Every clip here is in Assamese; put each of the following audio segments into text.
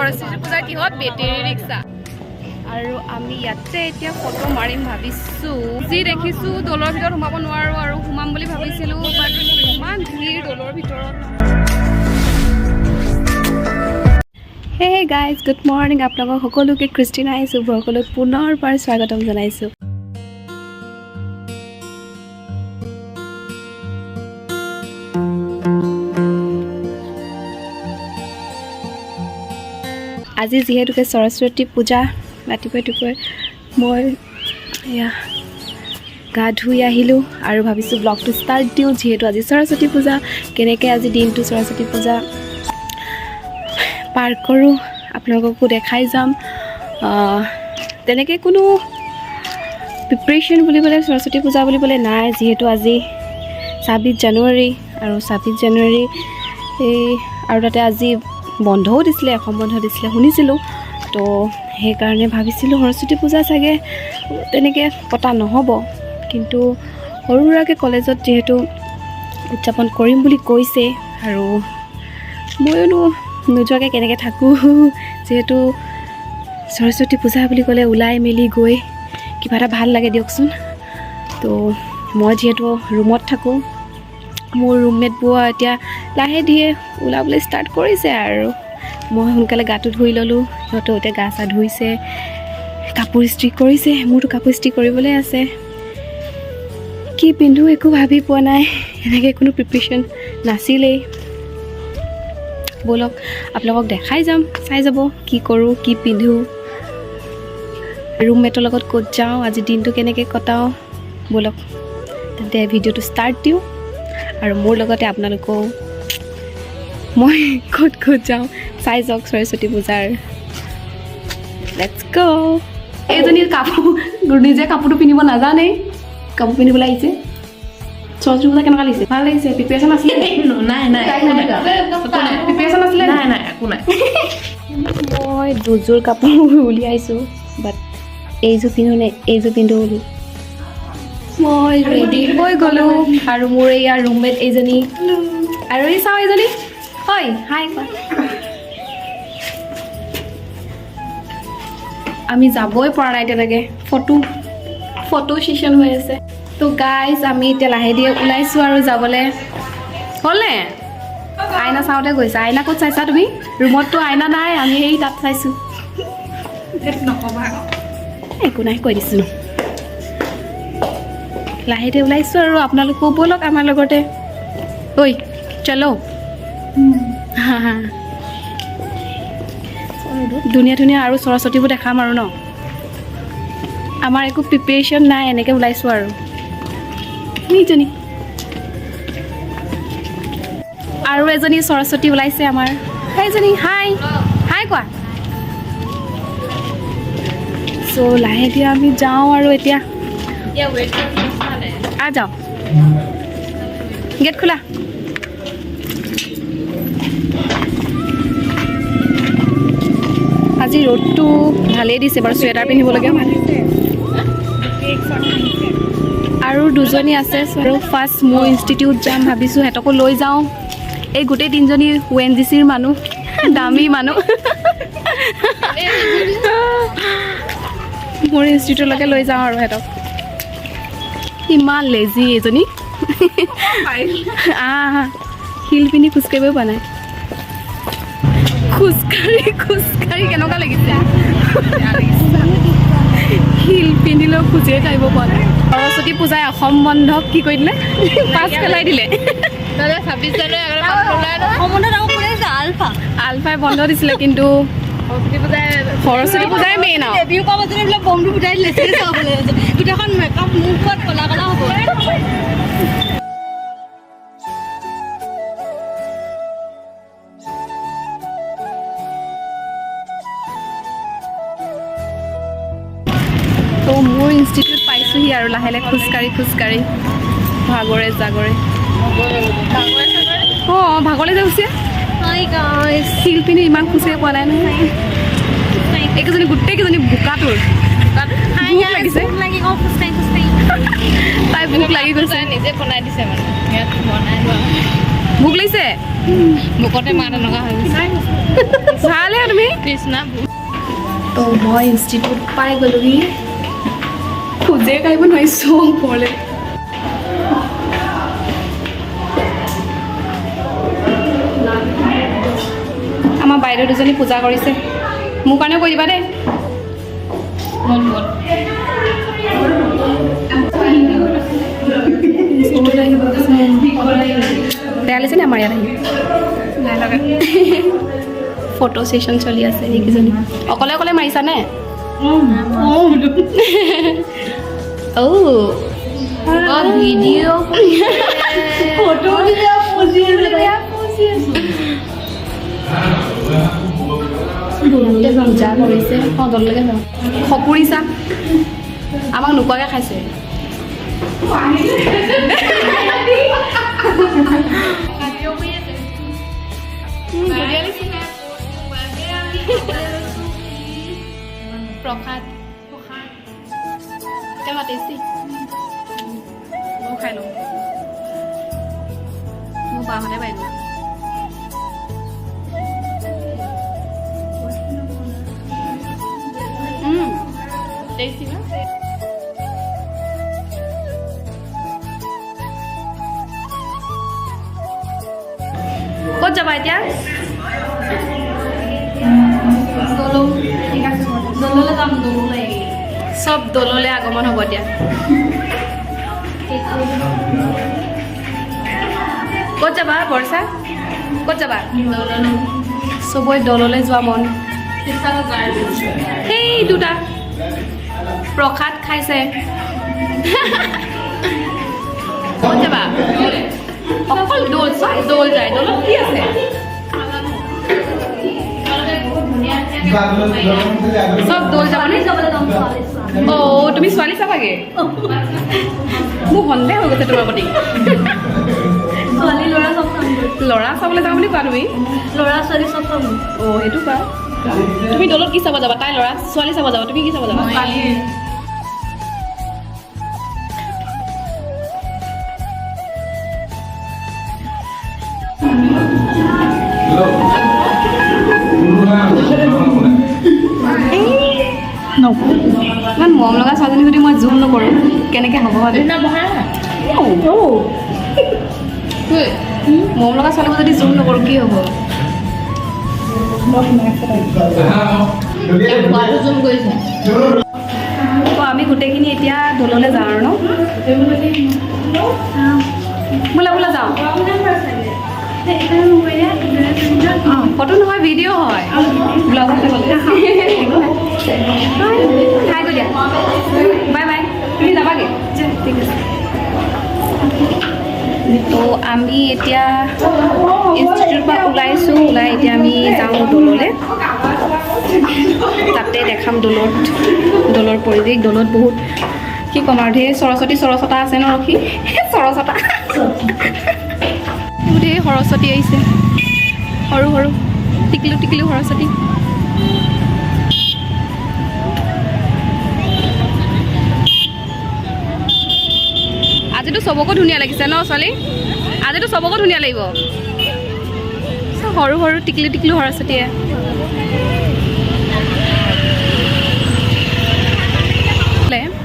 সৰস্বতী পূজা কিহত বেটেৰী ৰিক্সা আৰু আমি ইয়াতে এতিয়া ফটো মাৰিম ভাবিছোঁ যি দেখিছোঁ দলৰ ভিতৰত সোমাব নোৱাৰোঁ আৰু সোমাম বুলি ভাবিছিলোঁ বাট ইমান ভিৰ দলৰ ভিতৰত হে গাইজ গুড মৰ্ণিং আপোনালোকক সকলোকে ক্ৰিষ্টিনা আইছো সকলোক পুনৰবাৰ স্বাগতম জনাইছোঁ আজি যিহেতুকে সৰস্বতী পূজা ৰাতিপুৱাই মই এয়া গা ধুই আহিলোঁ আৰু ভাবিছোঁ ব্লগটো ষ্টাৰ্ট দিওঁ যিহেতু আজি সৰস্বতী পূজা কেনেকৈ আজি দিনটো সৰস্বতী পূজা পাৰ কৰোঁ আপোনালোককো দেখাই যাম তেনেকৈ কোনো প্ৰিপাৰেশ্যন বুলিবলৈ সৰস্বতী পূজা বুলিবলৈ নাই যিহেতু আজি 26 জানুৱাৰী আৰু 26 জানুৱাৰী আৰু তাতে আজি বন্ধও দিছিলে এখন বন্ধ দিছিলে শুনিছিলোঁ তো সেইকাৰণে ভাবিছিলোঁ সৰস্বতী পূজা চাগে তেনেকৈ পতা নহ'ব কিন্তু সৰু সুৰাকৈ কলেজত যিহেতু উদযাপন কৰিম বুলি কৈছে আৰু ময়ো নোযোৱাকৈ কেনেকৈ থাকোঁ যিহেতু সৰস্বতী পূজা বুলি ক'লে ওলাই মেলি গৈ কিবা এটা ভাল লাগে দিয়কচোন তো মই যিহেতু ৰুমত থাকোঁ মোৰ ৰুমমেটবোৰ এতিয়া লাহে ধীৰে ওলাবলৈ ষ্টাৰ্ট কৰিছে আৰু মই সোনকালে গাটো ধুই ল'লোঁ সিহঁতেও এতিয়া গা চা ধুইছে কাপোৰ ইস্ত্ৰি কৰিছে মোৰতো কাপোৰ ইস্ত্ৰি কৰিবলৈ আছে কি পিন্ধো একো ভাবি পোৱা নাই এনেকৈ কোনো প্ৰিপাৰেশ্যন নাছিলেই ব'লক আপোনালোকক দেখাই যাম চাই যাব কি কৰোঁ কি পিন্ধোঁ ৰুমমেটৰ লগত ক'ত যাওঁ আজি দিনটো কেনেকৈ কটাওঁ ব'লক তেন্তে ভিডিঅ'টো ষ্টাৰ্ট দিওঁ আৰু মোৰ লগতে আপোনালোকেও মই ক'ত যাওঁ চাই যাওক সৰস্বতী পূজাৰ লেটছ গ' এইজনী নিজে কাপোৰটো পিন্ধিব নাজানেই কাপোৰ পিন্ধিবলৈ আহিছে সৰস্বতী পূজা কেনেকুৱা লাগিছে ভাল লাগিছে প্ৰিপেৰেশ্যন আছিলে প্ৰিপেৰেশ্যন আছিলে নাই একো নাই মই দুযোৰ কাপোৰ উলিয়াইছোঁ বাট এইযোৰ পিন্ধো নে এইযোৰ পিন্ধো বুলি মই ৰেডি হৈ গ'লোঁ আৰু মোৰ এয়া ৰুমমেট এইজনী আৰু এই চাওঁ এইজনী হয় হাই কোৱা আমি যাবই পৰা নাই তেনেকৈ ফটো ছেশ্যন হৈ আছে তো গাইজ আমি এতিয়া লাহে ধীৰে ওলাইছোঁ আৰু যাবলৈ হ'লনে আইনা চাওঁতে গৈছা আইনা ক'ত চাইছা তুমি ৰুমততো আইনা নাই আমি সেই তাত চাইছোঁ নক'বা একো নাই কৈ দিছোঁ লাহেতে ওলাইছোঁ আৰু আপোনালোকো ব'লক আমাৰ লগতে ঐ চলো ধুনীয়া আৰু সৰস্বতীবোৰ দেখাম আৰু ন আমাৰ একো প্ৰিপেৰেশ্যন নাই এনেকৈ ওলাইছোঁ আৰু নিজনী আৰু এজনী সৰস্বতী ওলাইছে আমাৰ সেইজনী হাই কোৱা চ' লাহে ধীৰে আমি যাওঁ আৰু এতিয়া যাওঁ গেট খোলা আজি ৰ'দটো ভালেই দিছে বাৰু চুৱেটাৰ পিন্ধিবলগীয়া আৰু দুজনী আছে আৰু ফাৰ্ষ্ট মোৰ ইনষ্টিটিউট যাম ভাবিছোঁ সিহঁতকো লৈ যাওঁ এই গোটেই তিনিজনী ONGCৰ মানুহ দামী মানুহ মোৰ ইনষ্টিটিউটলৈকে লৈ যাওঁ আৰু সিহঁতক ইমান লেজি এজনী শিল পিন্ধি খোজকাঢ়িবই পোৱা নাই খোজকাঢ়ি কেনেকুৱা লাগিছে শিল পিন্ধিলেও খোজেই কাঢ়িব পৰা নাই সৰস্বতী পূজাই অসম বন্ধক কি কৰি দিলে পাছ পেলাই দিলে 26 জানুৱাৰী আলফাই বন্ধ দিছিলে কিন্তু সৰস্বতী পূজাই মেইন বমটো ফুটাই দিলে গোটেইখন মেকআপ মুখত কলা কলা হ'ব তো মোৰ ইনষ্টিটিউট পাইছোঁহি আৰু লাহে লাহে খোজকাঢ়ি ভাগৰে জাগৰে অঁ ভাগৰে যাওঁছে শিল পিন্ধি ইমান খোজকাঢ়ি পোৱা নাই নহয় এইকেইজনী গোটেইকেইজনী বোকাটোৰ লাগিছে তাই ভোক লাগি গৈছে নিজে বনাই দিছে মানে ভোক লাগিছে ভোকতে মাত এনেকুৱা হৈ গৈছে ভালহে তুমি কৃষ্ণা তো মই ইনষ্টিটিউট পাই গ'লোহি খোজে কাঢ়িব নোৱাৰিছোঁ ওপৰলৈ আমাৰ বাইদেউ দুজনী পূজা কৰিছে মোৰ কাৰণেও কৰি দিবা দেই বেয়া লাগিছে নে আমাৰ ইয়াত আহি ফটো ছেশ্যন চলি আছে এইকেইজনী অকলে অকলে মাৰিছানে ভিডিঅ' ফটো পূজা কৰিছে দললৈকে যাওঁ সপুৰিছা আমাক নোকোৱাকৈ খাইছে প্ৰসাদ কেনেকুৱা টেষ্টি মই খাই লওঁ মোৰ বাহঁতে বাইদেউ টেষ্টি না ক'ত যাবা এতিয়া দললৈ যাম দললৈ চব দললৈ আগমন হ'ব এতিয়া ক'ত যাবা বৰ্ষা ক'ত যাবা চবৰে দললৈ যোৱা মন সেই দুটা প্ৰসাদ খাইছে ক'ত যাবা অকল দৌল চব দৌল যায় দৌলত কি আছে চব দৌল যাবানে অঁ তুমি ছোৱালী চাবাগে মোৰ সন্দেহ হৈ গৈছে তোমাৰ প্ৰতি ল'ৰা চাবলৈ যাওঁ বুলি কোৱা তুমি ল'ৰা ছোৱালী চব চাব অঁ সেইটো কোৱা তুমি দৌলত কি চাব যাবা তাই ল'ৰা ছোৱালী চাব যাবা তুমি কি চাব যাবা ইমান মৰম লগা ছোৱালীজনী যদি মই জুম নকৰোঁ কেনেকৈ হ'ব মৰম লগা ছোৱালীবোৰ যদি জুম নকৰোঁ কি হ'ব আমি গোটেইখিনি এতিয়া দৌললৈ যাওঁ আৰু ন বোলা বোলা যাওঁ ফটো নহয় ভিডিঅ' হয় ব্লগত খাই গৈ দিয়া বাই বাই তুমি যাবাগে ঠিক আছে তো আমি এতিয়া ইনষ্টিটিউটৰ পৰা ওলাইছোঁ ওলাই এতিয়া আমি যাওঁ দৌললৈ তাতে দেখাম দৌলৰ পৰিৱেশ দৌলত বহুত কি ক'ম আৰু ঢেৰ সৰস্বতী আছে ন ৰখি সৰস্বতা ঢেৰ সৰস্বতী আহিছে সৰু সৰু টিকলু সৰস্বতী আজিতো চবকো ধুনীয়া লাগিছে ন ছোৱালী আজিতো চবকো ধুনীয়া লাগিব সৰু সৰু টিকলু সৰস্বতীয়ে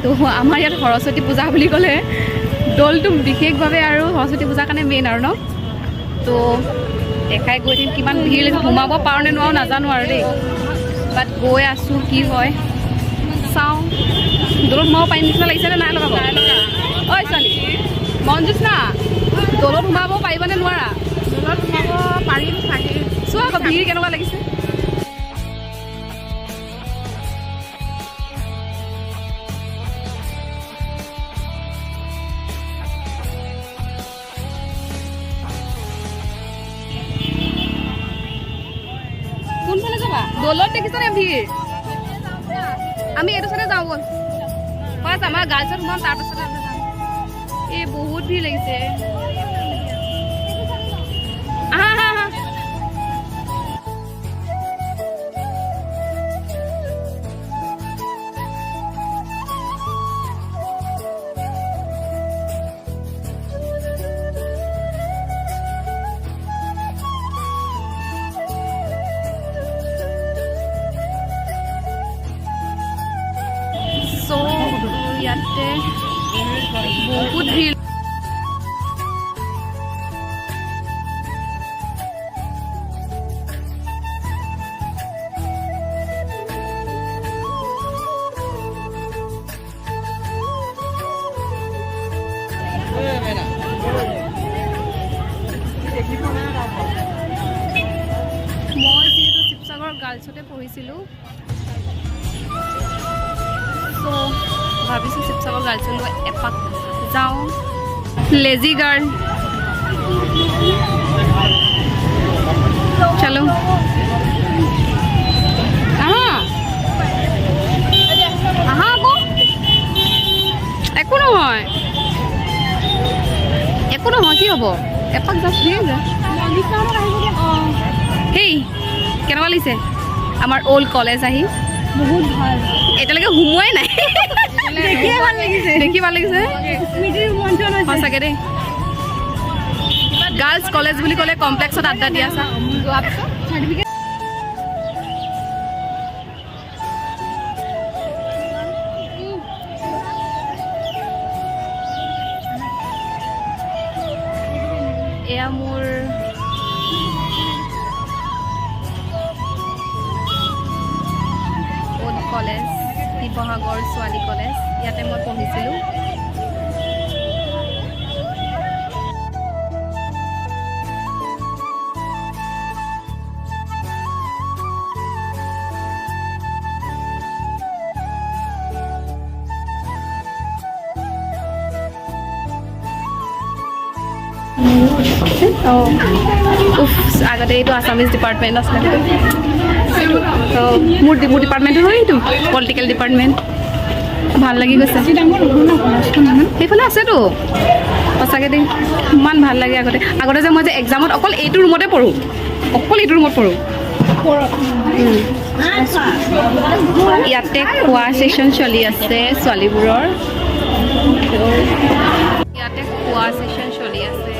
তো আমাৰ ইয়াত সৰস্বতী পূজা বুলি ক'লে দৌলটো বিশেষভাৱে আৰু সৰস্বতী পূজাৰ কাৰণে মেইন আৰু ন তো দেখাই গৈ থাকিম কিমান ভিৰ লাগিছে সোমাব পাৰোঁ নে নোৱাৰো নাজানো আৰু দেই বাট গৈ আছোঁ কি হয় চাওঁ দৌলত সোমাব পাৰিম নিচিনা লাগিছেনে নাই লগাব ঐ ছোৱালী মনজুচ না দৌলত সোমাব পাৰিবনে নোৱাৰা দৌলত সোমাব পাৰিম চাগে চোৱা আকৌ ভিৰ কেনেকুৱা লাগিছে কোনফালে যাবা দৌলত দেখিছানে ভিৰ আমি এইটো চাইডে যাওঁ ব'ল ফাৰ্ষ্ট আমাৰ গাৰ্লছত সোমাম তাৰপাছত আমি যাম এই বহুত ভিৰ লাগিছে আহা আহা আহা ইয়াতে বহুত ভিৰ। মই যিহেতু শিৱসাগৰ গাৰ্লছতে পঢ়িছিলোঁ, চ' ভাবিছোঁ শিৱসাগৰ গাৰ্লছলৈ এপাক যাওঁ। লেজি গাৰ্ল, চলো আহা আহা আকৌ, একো নহয় একো নহয়, কি হ'ব, এপাক যাম ঠিক আছে। হেই কেনেকুৱা লাগিছে আমাৰ অল্ড কলেজ আহি? বহুত ভাল, এতিয়ালৈকে সোমোৱাই নাই। দেখিয়ে ভাল লাগিছে, দেখি ভাল লাগিছে সঁচাকৈ দেই। গাৰ্লছ কলেজ বুলি ক'লে কমপ্লেক্সত আড্ডা দিয়া আছা। এয়া মোৰ অল্ড কলেজ, শিৱসাগৰ ছোৱালী কলেজ, ইয়াতে মই পঢ়িছিলোঁ। আগতে এইটো আছামিজ ডিপাৰ্টমেণ্ট আছিলে। মোৰ ডিপাৰ্টমেণ্টটো হয় এইটো পলিটিকেল ডিপাৰ্টমেণ্ট। ভাল লাগি গৈছে। সেইফালে আছেতো সঁচাকৈ দেই, ইমান ভাল লাগে। আগতে যে মই যে এক্সামত অকল এইটো ৰুমতে পঢ়োঁ, ইয়াতে খোৱা ছেশ্যন চলি আছে ছোৱালীবোৰৰ। ইয়াতে খোৱা ছেশ্যন চলি আছে।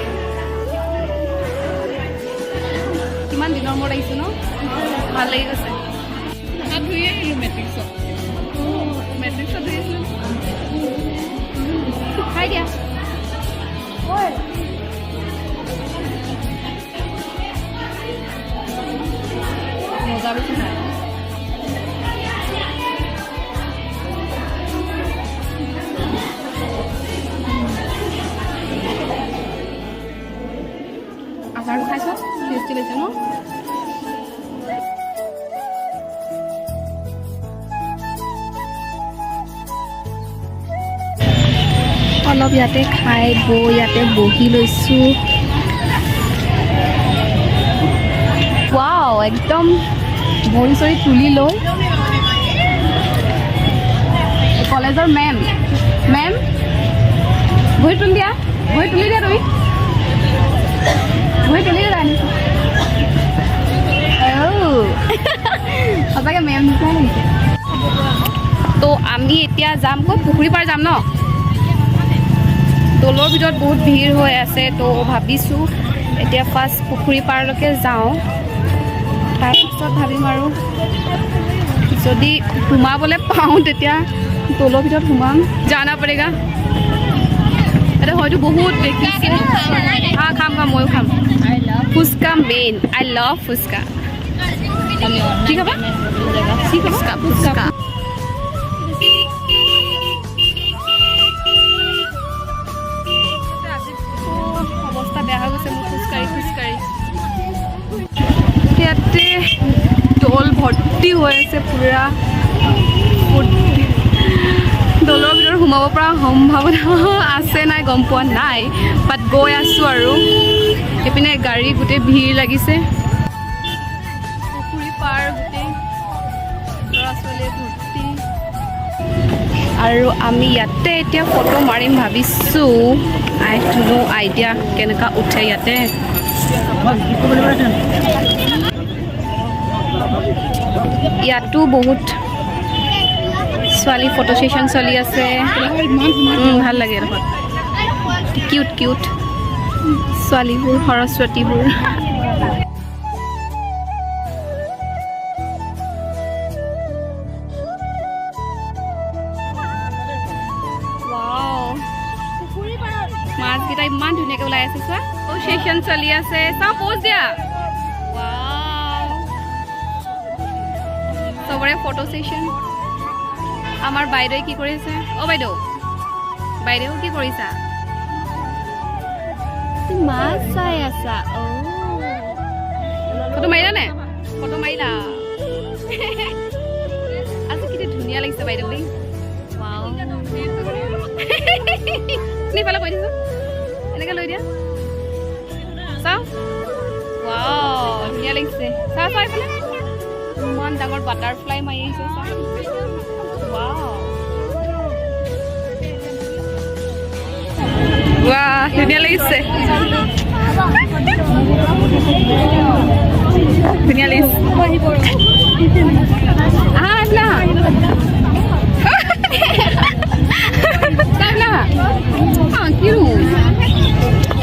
কিমান দিনৰ মূৰত আহিছোঁ ন, ভাল লাগি গৈছে। ধুই আহিলোঁ মেট্ৰিক্সত ধুই আহিছিলোঁ। খাই দিয়া মজা বেছি নাই। আচাৰটো খাইছ, টেষ্টি লাগিছে ন? অলপ ইয়াতে খাই বৈ ইয়াতে বহি লৈছোঁ। ৱাও, একদম ভৰি চৰি তুলি লৈ কলেজৰ মেম ভৰি তুলি দিয়া, তুমি ভৰি তুলি দিয়া আনিছোঁ। সঁচাকৈ মেম নিচিনাই লাগিছে। তো আমি এতিয়া যাম ক'ত, পুখুৰী পাৰ যাম ন? দৌলৰ ভিতৰত বহুত ভিৰ হৈ আছে, তো ভাবিছোঁ এতিয়া ফাৰ্ষ্ট পুখুৰী পাৰলৈকে যাওঁ, তাৰপিছত ভাবিম আৰু যদি সোমাবলৈ পাওঁ তেতিয়া দৌলৰ ভিতৰত সোমাম। জানা পৰেগা, এতিয়া হয়তো বহুত দেখিছে। খাম ময়ো খাম। Fuchka main, I love fuchka. কি খাবা? ফুচকা। অৱস্থা বেয়া হৈ গৈছে মোৰ খোজকাঢ়ি। ইয়াতে দৌল ভৰ্তি হৈ আছে পুৰা। দৌলৰ ভিতৰত সোমাব পৰা সম্ভাৱনা আছে নাই গম পোৱা নাই, বাট গৈ আছোঁ আৰু। এইপিনে গাড়ী গোটেই ভিৰ লাগিছে, পুখুৰী পাৰ গোটেই ল'ৰা ছোৱালীয়ে ভৰ্তি। আৰু আমি ইয়াতে এতিয়া ফটো মাৰিম ভাবিছোঁ। আই হেভ নো আইডিয়া কেনেকুৱা উঠে ইয়াতে। ইয়াতো বহুত ছোৱালী ফটো ছেশ্যন চলি আছে। ভাল লাগে দেখোন, কিউট ছোৱালীবোৰ, সৰস্বতীবোৰ। মাছকেইটা ইমান ধুনীয়াকৈ ওলাই আছে চোৱা সেশন চলি আছে চাওঁ প'জ দিয়া ৱাও চবৰে ফটো সেশন আমাৰ বাইদেৱে কি কৰিছে অ' বাইদেউ কি কৰিছা মাছ চাই আছা ফটো মাৰিলা নে ফটো মাৰিলা আজি কি ধুনীয়া লাগিছে বাইদেউ দেই ইফালে কৈ দিছো এনেকে লৈ দিয়া চাওঁ ৱাও ধুনীয়া লাগিছে চাওঁ এইফালে ইমান ডাঙৰ বাটাৰফ্লাই মাৰি আহিছে চাওঁ ৱাও ৱাহ ধুনীয়া লাগিছে ধুনীয়া লাগিছে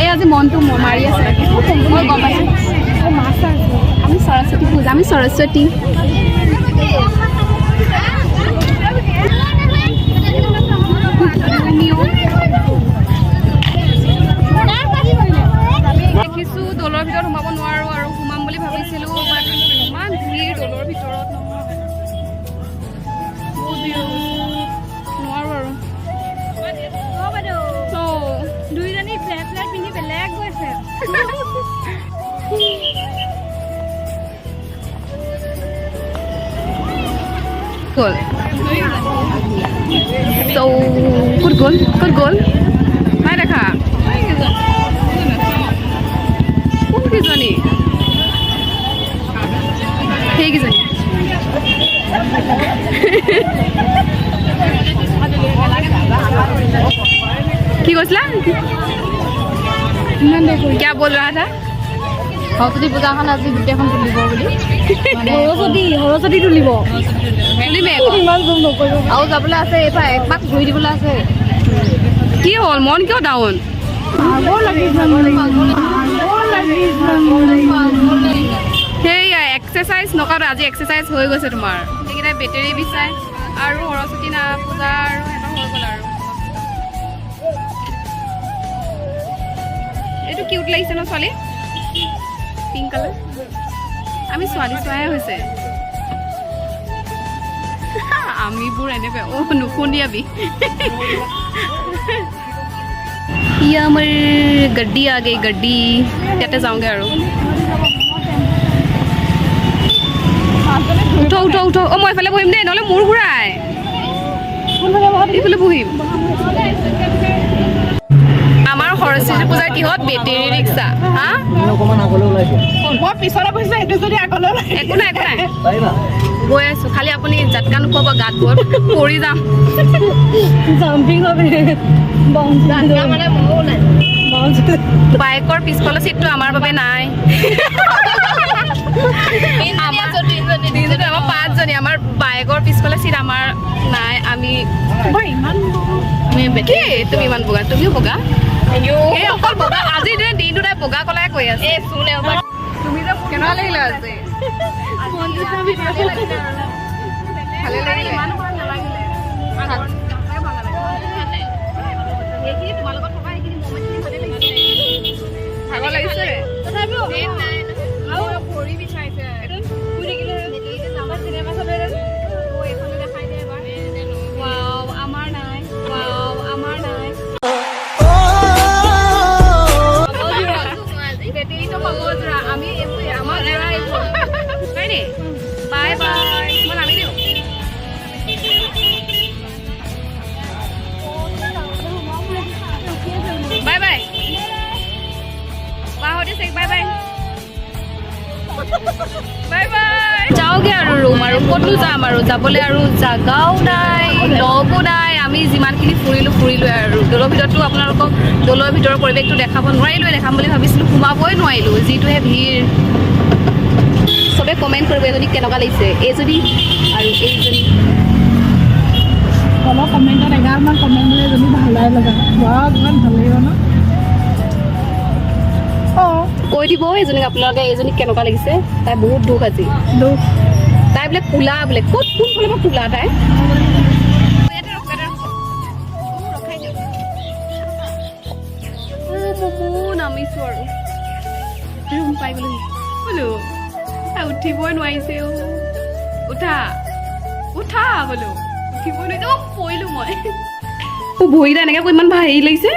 এই আজি মনটো মাৰি আছে মই গম পাইছোঁ আমি সৰস্বতী পূজা আমি সৰস্বতী দেখিছোঁ দলৰ ভিতৰত সোমাব নোৱাৰোঁ আৰু সোমাম বুলি ভাবিছিলোঁ বাট ইমান ভিৰ দলৰ ভিতৰত নোৱাৰোঁ আৰু দুইজনী ফ্লেট পিন্ধি বেলেগ গৈছে গ'ল ক'ত গ'ল নাই দেখা কোনকেইজনী সেইকেইজনী কি কৈছিলা क्या बोल रहा था সৰস্বতী পূজাখন আজি গোটেইখন তুলিব বুলি সৰস্বতী তুলিব আৰু যাবলৈ আছে এইবাৰ একপাক ঘূৰি দিবলৈ আছে কি হ'ল মন কিয় ডাউন সেয়াই এক্সাৰচাইজ নকৰা আজি এক্সাৰচাইজ হৈ গৈছে তোমাৰ সেইকেইটাই বেটেৰী বিচাৰে আৰু সৰস্বতী পূজা আৰু সিহঁতৰ হৈ গ'ল আৰু এইটো কিউট লাগিছে ন ছোৱালী পিংক কালাৰ আমি ছোৱালী চোৱাহে হৈছে আমিবোৰ এনেকৈ নুশুনিয়াবি ये আমাৰ गड्डी आ गई गड्डी त्याते जाऊंगे আৰু উঠো মই এফালে বহিম দেই নহ'লে মূৰ ঘূৰাই এইফালে বহিম আমাৰ সৰস্বতী পূজাৰ কিহত বেটেৰী ৰিক্সা হা মই পিছৰে বহিছো সেইটো যদি আগলৈ একো নাই গৈ আছো খালি আপুনি জাটকা নোপাব গাত বৰ পৰি যাম জাম্পিং হবে মানে বাইকৰ পিছফালৰ চিটটো আমাৰ বাবে নাই আমাৰ পাঁচজনী আমাৰ বাইকৰ পিছফালে চিট আমাৰ নাই আমি তুমি ইমান বগা তুমিও বগা অকল বগা আজি দিনটো তাই বগা কলাই কৈ আছে কেনেকুৱা লাগিলে আজি ভালে লাগিলে ভাগৰ লাগিছে ভৰি বিষাইছে আমাৰ নাই আমি আমাৰ বাই বাই মই নামি দিওঁ bye bye বাহতে check bye bye bye bye যাওঁগে আৰু ৰুম আৰু ক'তো যাম আৰু যাবলৈ আৰু জাগাও নাই লগো নাই আমি যিমানখিনি ফুৰিলোঁ আৰু দলৰ ভিতৰতো আপোনালোকক দলৰ ভিতৰৰ পৰিৱেশটো দেখাব নোৱাৰিলোৱে দেখাম বুলি ভাবিছিলোঁ সোমাবই নোৱাৰিলোঁ যিটোহে ভিৰ চবে কমেণ্ট কৰিব এজনী কেনেকুৱা লাগিছে এইজনী আৰু এইজনী কমেণ্টত 11মান কমেণ্ট দিলে এজনী ভালে লগা ইমান ভাল লাগিব ন কৈ দিব এজনীক আপোনালোকে এইজনীক কেনেকুৱা লাগিছে তাই বহুত দুখ আজি তাই বোলে কোলা বোলে ক'ত কোনফালৰ পৰা কোলা তাই নামিছোঁ আৰু ৰুম পাই গ'লো বোলো উঠিবই নোৱাৰিছে উঠা উঠা বোলো উঠিবই নোৱাৰিছে পৰিলোঁ মই ভৰিটা এনেকৈ ইমান হেৰি লাগিছে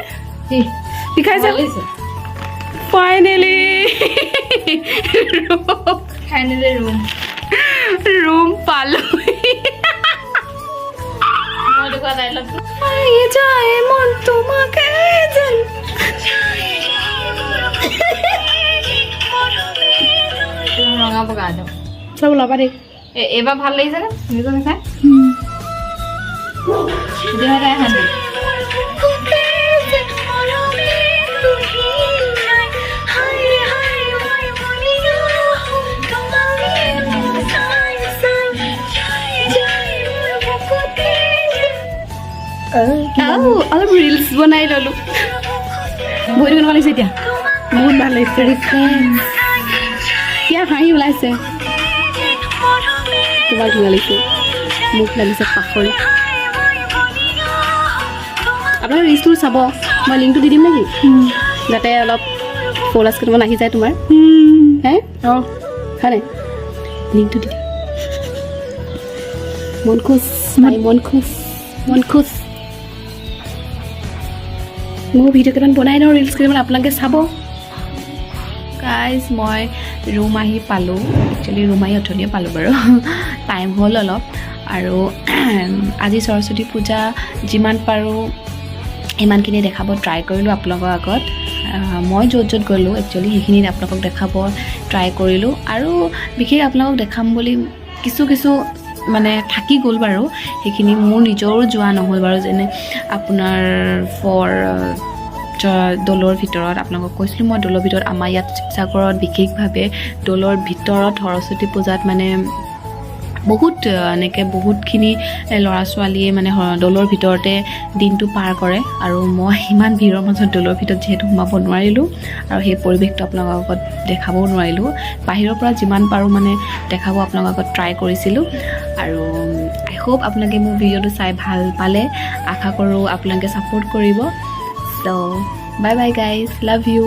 বিষাইছে ফাইনেলি ৰুম পালোঁ যায় মন তোমাকে যেন ৰঙা বগা একদম চব ওলাবা দেই এইবাৰ ভাল লাগিছে নে নিজকে চাই অলপ ৰিলচ বনাই ল'লোঁ ভৰিটো কেনেকুৱা লাগিছে এতিয়া বহুত ভাল লাগিছে ইয়াৰ হাঁহি ওলাইছে তোমাক ধুনীয়া লাগিছে মোক লাগিছে পাখৰি আপোনালোকে ৰিলচটো চাব মই লিংকটো দি দিম নেকি যাতে অলপ ফ'ল'ৱাৰ্ছ কেইটামান আহি যায় তোমাৰ হে অঁ হয় নাই লিংকটো দি দিম মন খুচ মন খুচ মন খুচ মোৰ ভিডিঅ' কেইটামান বনাই লওঁ ৰিলচ কেইটামান আপোনালোকে চাব গাইজ মই ৰুম আহি পালোঁ একচুৱেলি ৰুম আহি অথনিয়ে পালোঁ বাৰু টাইম হ'ল অলপ আৰু আজি সৰস্বতী পূজা যিমান পাৰোঁ ইমানখিনি দেখাব ট্ৰাই কৰিলোঁ আপোনালোকৰ আগত মই য'ত য'ত গ'লোঁ একচুৱেলি সেইখিনিত আপোনালোকক দেখাব ট্ৰাই কৰিলোঁ আৰু বিশেষ আপোনালোকক দেখাম বুলি কিছু মানে থাকি গ'ল বাৰু সেইখিনি মোৰ নিজৰো যোৱা নহ'ল বাৰু যেনে আপোনাৰ দৌলৰ ভিতৰত আপোনালোকক কৈছিলোঁ মই দৌলৰ ভিতৰত আমাৰ ইয়াত শিৱসাগৰত বিশেষভাৱে দৌলৰ ভিতৰত সৰস্বতী পূজাত মানে বহুত এনেকৈ বহুতখিনি ল'ৰা ছোৱালীয়ে মানে দৌলৰ ভিতৰতে দিনটো পাৰ কৰে আৰু মই ইমান ভিৰৰ মাজত দৌলৰ ভিতৰত যিহেতু সোমাব নোৱাৰিলোঁ আৰু সেই পৰিৱেশটো আপোনালোকৰ আগত দেখাবও নোৱাৰিলোঁ বাহিৰৰ পৰা যিমান পাৰোঁ মানে দেখাব আপোনালোকৰ আগত ট্ৰাই কৰিছিলোঁ আৰু আই হোপ আপোনালোকে মোৰ ভিডিঅ'টো চাই ভাল পালে আশা কৰোঁ আপোনালোকে ছাপোৰ্ট কৰিব চ' bye bye guys love you